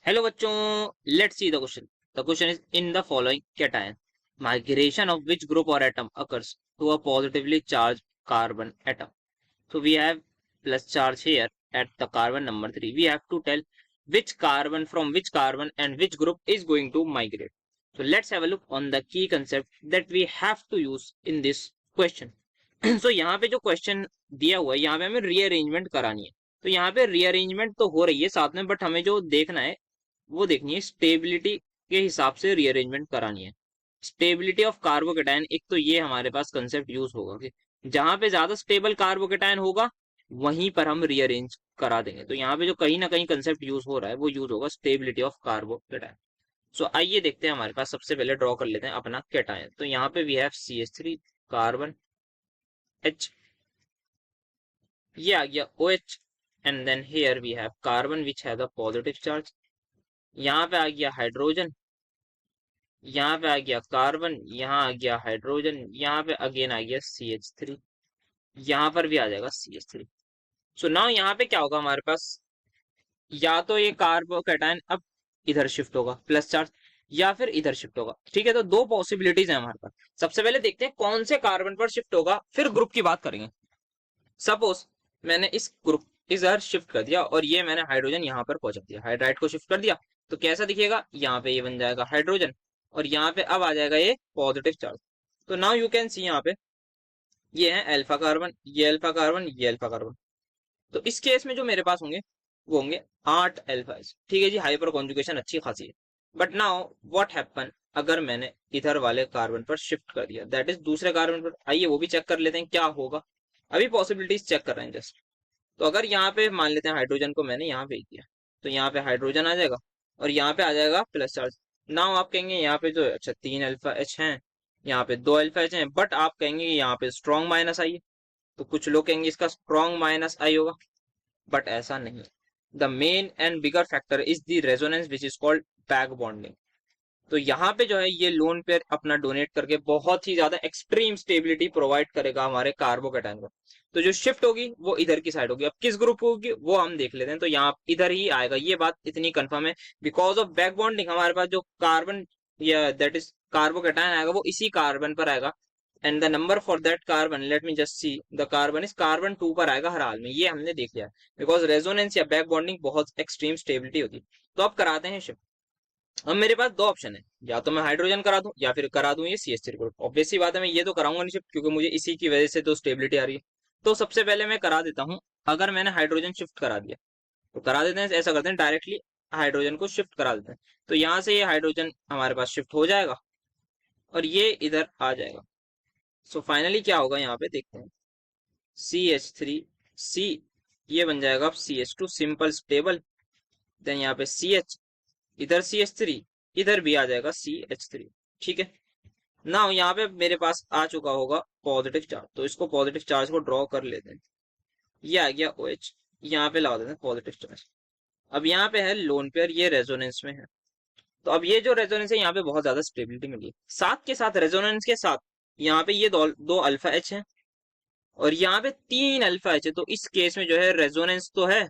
Hello बच्चों, let's see the question. The question is in the following cation migration of which group or atom occurs to a positively charged carbon atom. So we have plus charge here at the carbon number 3. We have to tell which carbon from which carbon and which group is going to migrate. So let's have a look on the key concept that we have to use in this question. So यहाँ पे जो question दिया हुआ है, यहाँ पे हमें rearrangement करानी है. तो यहाँ पे रीअरेंजमेंट तो हो रही है साथ में, बट हमें जो देखना है वो देखनी है स्टेबिलिटी के हिसाब से रीअरेंजमेंट करानी है. स्टेबिलिटी ऑफ कार्बोकेटायन, एक तो ये हमारे पास कंसेप्ट यूज होगा कि जहां पे ज्यादा स्टेबल कार्बोकेटायन होगा वहीं पर हम रीअरेंज करा देंगे. तो यहाँ पे जो कहीं ना कहीं कंसेप्ट यूज हो रहा है वो यूज होगा स्टेबिलिटी ऑफ कार्बोकेटायन. सो आइए देखते हैं. हमारे पास सबसे पहले ड्रॉ कर लेते हैं अपना केटायन. तो यहाँ पे we have CH3 carbon H, ये आ गया OH, and then here we have carbon which has a positive charge. यहाँ पे आ गया हाइड्रोजन, यहाँ पे आ गया कार्बन, यहाँ आ गया हाइड्रोजन, यहाँ पे अगेन आ गया CH3, यहाँ पर भी आ जाएगा CH3. सो नाउ यहाँ पे क्या होगा हमारे पास, या तो ये कार्बोकेटायन अब इधर शिफ्ट होगा प्लस चार्ज, या फिर इधर शिफ्ट होगा. ठीक है, तो दो पॉसिबिलिटीज है हमारे पास. सबसे पहले देखते हैं कौन से कार्बन पर शिफ्ट होगा, फिर ग्रुप की बात करेंगे. सपोज मैंने इस ग्रुप इधर शिफ्ट कर दिया और ये मैंने हाइड्रोजन यहाँ पर पहुंचा दिया, हाइड्राइड को शिफ्ट कर दिया, तो कैसा दिखेगा, यहाँ पे ये बन जाएगा हाइड्रोजन और यहाँ पे अब आ जाएगा ये पॉजिटिव चार्ज. तो नाउ यू कैन सी यहाँ पे ये है अल्फा कार्बन, ये अल्फा कार्बन, ये अल्फा कार्बन. तो इस केस में जो मेरे पास होंगे वो होंगे 8 अल्फा एच. ठीक है जी, हाइपर कॉन्जुगेशन अच्छी खासी है. बट नाउ व्हाट हैपन अगर मैंने इधर वाले कार्बन पर शिफ्ट कर दिया, दैट इज दूसरे कार्बन पर. आइए वो भी चेक कर लेते हैं क्या होगा. अभी पॉसिबिलिटीज चेक कर रहे हैं जस्ट. तो अगर यहाँ पे मान लेते हैं हाइड्रोजन को मैंने यहाँ भेज दिया, तो यहाँ पे हाइड्रोजन आ जाएगा और यहाँ पे आ जाएगा प्लस चार्ज. नाउ आप कहेंगे यहाँ पे जो अच्छा 3 अल्फा एच है, यहाँ पे 2 अल्फा एच है, बट आप कहेंगे यहाँ पे स्ट्रॉन्ग माइनस आई है. तो कुछ लोग कहेंगे इसका स्ट्रॉन्ग माइनस आई होगा, बट ऐसा नहीं. The main and bigger factor is the resonance which is called back bonding. तो यहाँ पे जो है ये लोन पेयर अपना डोनेट करके बहुत ही ज्यादा एक्सट्रीम स्टेबिलिटी प्रोवाइड करेगा हमारे कार्बोकेटायन को. तो जो शिफ्ट होगी वो इधर की साइड होगी. अब किस ग्रुप की होगी वो हम देख लेते हैं. तो यहाँ इधर ही आएगा, ये बात इतनी कंफर्म है. बिकॉज ऑफ बैक बॉन्डिंग हमारे पास जो कार्बन या दैट इज कार्बोकेटायन आएगा वो इसी कार्बन पर आएगा. And the number for that carbon, let me just see, the carbon is carbon 2 पर आएगा हर हाल में. ये हमने देख लिया बिकॉज रेजोनेंस या बैक बॉन्डिंग बहुत एक्सट्रीम स्टेबिलिटी होती है. तो अब कराते हैं शिफ्ट. अब मेरे पास दो ऑप्शन है, या तो मैं हाइड्रोजन करा दूं या फिर करा दूं ये CH3 ग्रुप. ऑब्वियस सी बात है मैं ये तो कराऊंगा नहीं शिफ्ट, क्योंकि मुझे इसी की वजह से तो स्टेबिलिटी आ रही है. तो सबसे पहले मैं करा देता हूं. अगर मैंने हाइड्रोजन शिफ्ट करा दिया तो करा देते हैं, ऐसा करते हैं डायरेक्टली हाइड्रोजन को शिफ्ट करा देते हैं. तो यहाँ से ये हाइड्रोजन हमारे पास शिफ्ट हो जाएगा और ये इधर आ जाएगा. सो फाइनली क्या होगा यहाँ पे देखते हैं. CH3C, ये बन जाएगा अब CH2 सिंपल स्टेबल. देन यहाँ पे CH, इधर CH3, इधर भी आ जाएगा CH3. ठीक है, ना यहाँ पे मेरे पास आ चुका होगा पॉजिटिव चार्ज, तो इसको पॉजिटिव चार्ज को ड्रॉ कर लेते हैं. ये आ गया OH, यहाँ पे लगा देते हैं पॉजिटिव चार्ज. अब यहाँ पे है लोन पेयर, ये रेजोनेंस में है. तो अब ये जो रेजोनेंस है यहाँ पे बहुत ज्यादा स्टेबिलिटी मिली है. साथ के साथ रेजोनेंस के साथ यहाँ पे ये दो अल्फा एच है और यहाँ पे 3 अल्फा एच है. तो इस केस में जो है रेजोनेंस तो है,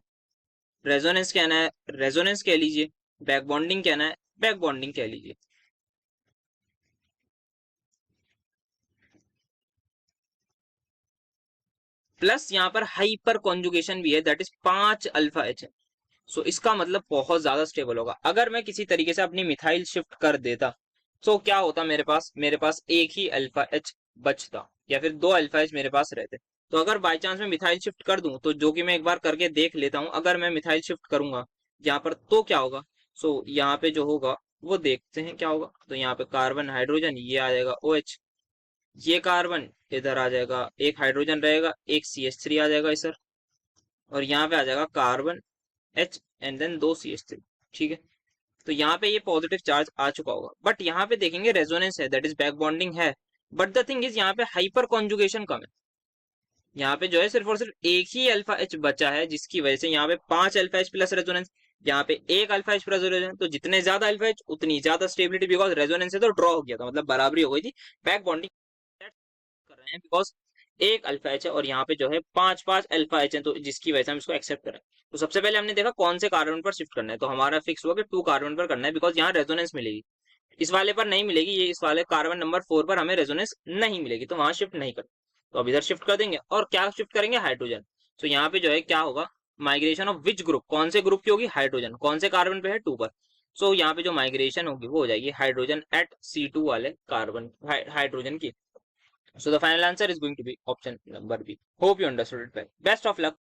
रेजोनेंस कहना है रेजोनेंस कह लीजिए, बैक बॉन्डिंग कहना है बैक बॉन्डिंग कह लीजिए. प्लस यहाँ पर हाइपर कॉन्जुगेशन भी है, दैट इज 5 अल्फा एच है. सो इसका मतलब बहुत ज्यादा स्टेबल होगा. अगर मैं किसी तरीके से अपनी मिथाइल शिफ्ट कर देता तो क्या होता, मेरे पास एक ही अल्फा एच बचता या फिर 2 अल्फा एच मेरे पास रहते. तो अगर बाई चांस मैं मिथाइल शिफ्ट कर दूं, तो जो कि मैं एक बार करके देख लेता हूं, अगर मैं मिथाइल शिफ्ट करूंगा यहाँ पर तो क्या होगा. सो यहाँ पे जो होगा वो देखते हैं क्या होगा. तो यहाँ पे कार्बन हाइड्रोजन, ये आ जाएगा OH, ये कार्बन इधर आ जाएगा, एक हाइड्रोजन रहेगा, एक CH3 आ जाएगा इधर, और यहाँ पे आ जाएगा carbon H and then 2 CH3. ठीक है, तो यहाँ पे ये पॉजिटिव चार्ज आ चुका होगा. बट यहाँ पे देखेंगे रेजोनेंस है, दैट इज बैक बॉन्डिंग है. बट द थिंग इज यहाँ पे हाइपर कॉन्जुगेशन कम है. यहाँ पे जो है सिर्फ और सिर्फ एक ही अल्फा एच बचा है, जिसकी वजह से यहाँ पे 5 अल्फा एच प्लस रेजोनेंस, यहाँ पे एक अल्फा एच प्लस रेजोनेंस. तो जितने ज्यादा अल्फा एच उतनी ज्यादा स्टेबिलिटी, बिकॉज रेजोनेंस से तो ड्रॉ हो गया था, मतलब बराबरी हो गई थी. बैक बॉन्डिंग कर रहे हैं बिकॉज एक अल्फा एच है और यहाँ पे जो है पांच पांच अल्फा एच है, तो जिसकी वजह से हम इसको एक्सेप्ट करें। तो सबसे पहले हमने देखा कौन से कार्बन पर शिफ्ट करना है, तो हमारा फिक्स हुआ कि 2 कार्बन पर करना है, बिकॉज यहाँ रेजोनेंस मिलेगी। इस वाले पर नहीं मिलेगी, ये इस वाले कार्बन नंबर 4 पर हमें रेजोनेंस नहीं मिलेगी, तो वहां शिफ्ट नहीं कर। तो अब इधर शिफ्ट कर देंगे और क्या शिफ्ट करेंगे, हाइड्रोजन। तो यहाँ पे जो है क्या होगा, माइग्रेशन ऑफ विच ग्रुप, कौन से ग्रुप की होगी, हाइड्रोजन। कौन से कार्बन पे है, 2 पर। सो यहाँ पे जो माइग्रेशन होगी वो हो जाएगी हाइड्रोजन एट C2 वाले कार्बन, हाइड्रोजन की। So the final answer is going to be option number B. Hope you understood it well. Best of luck.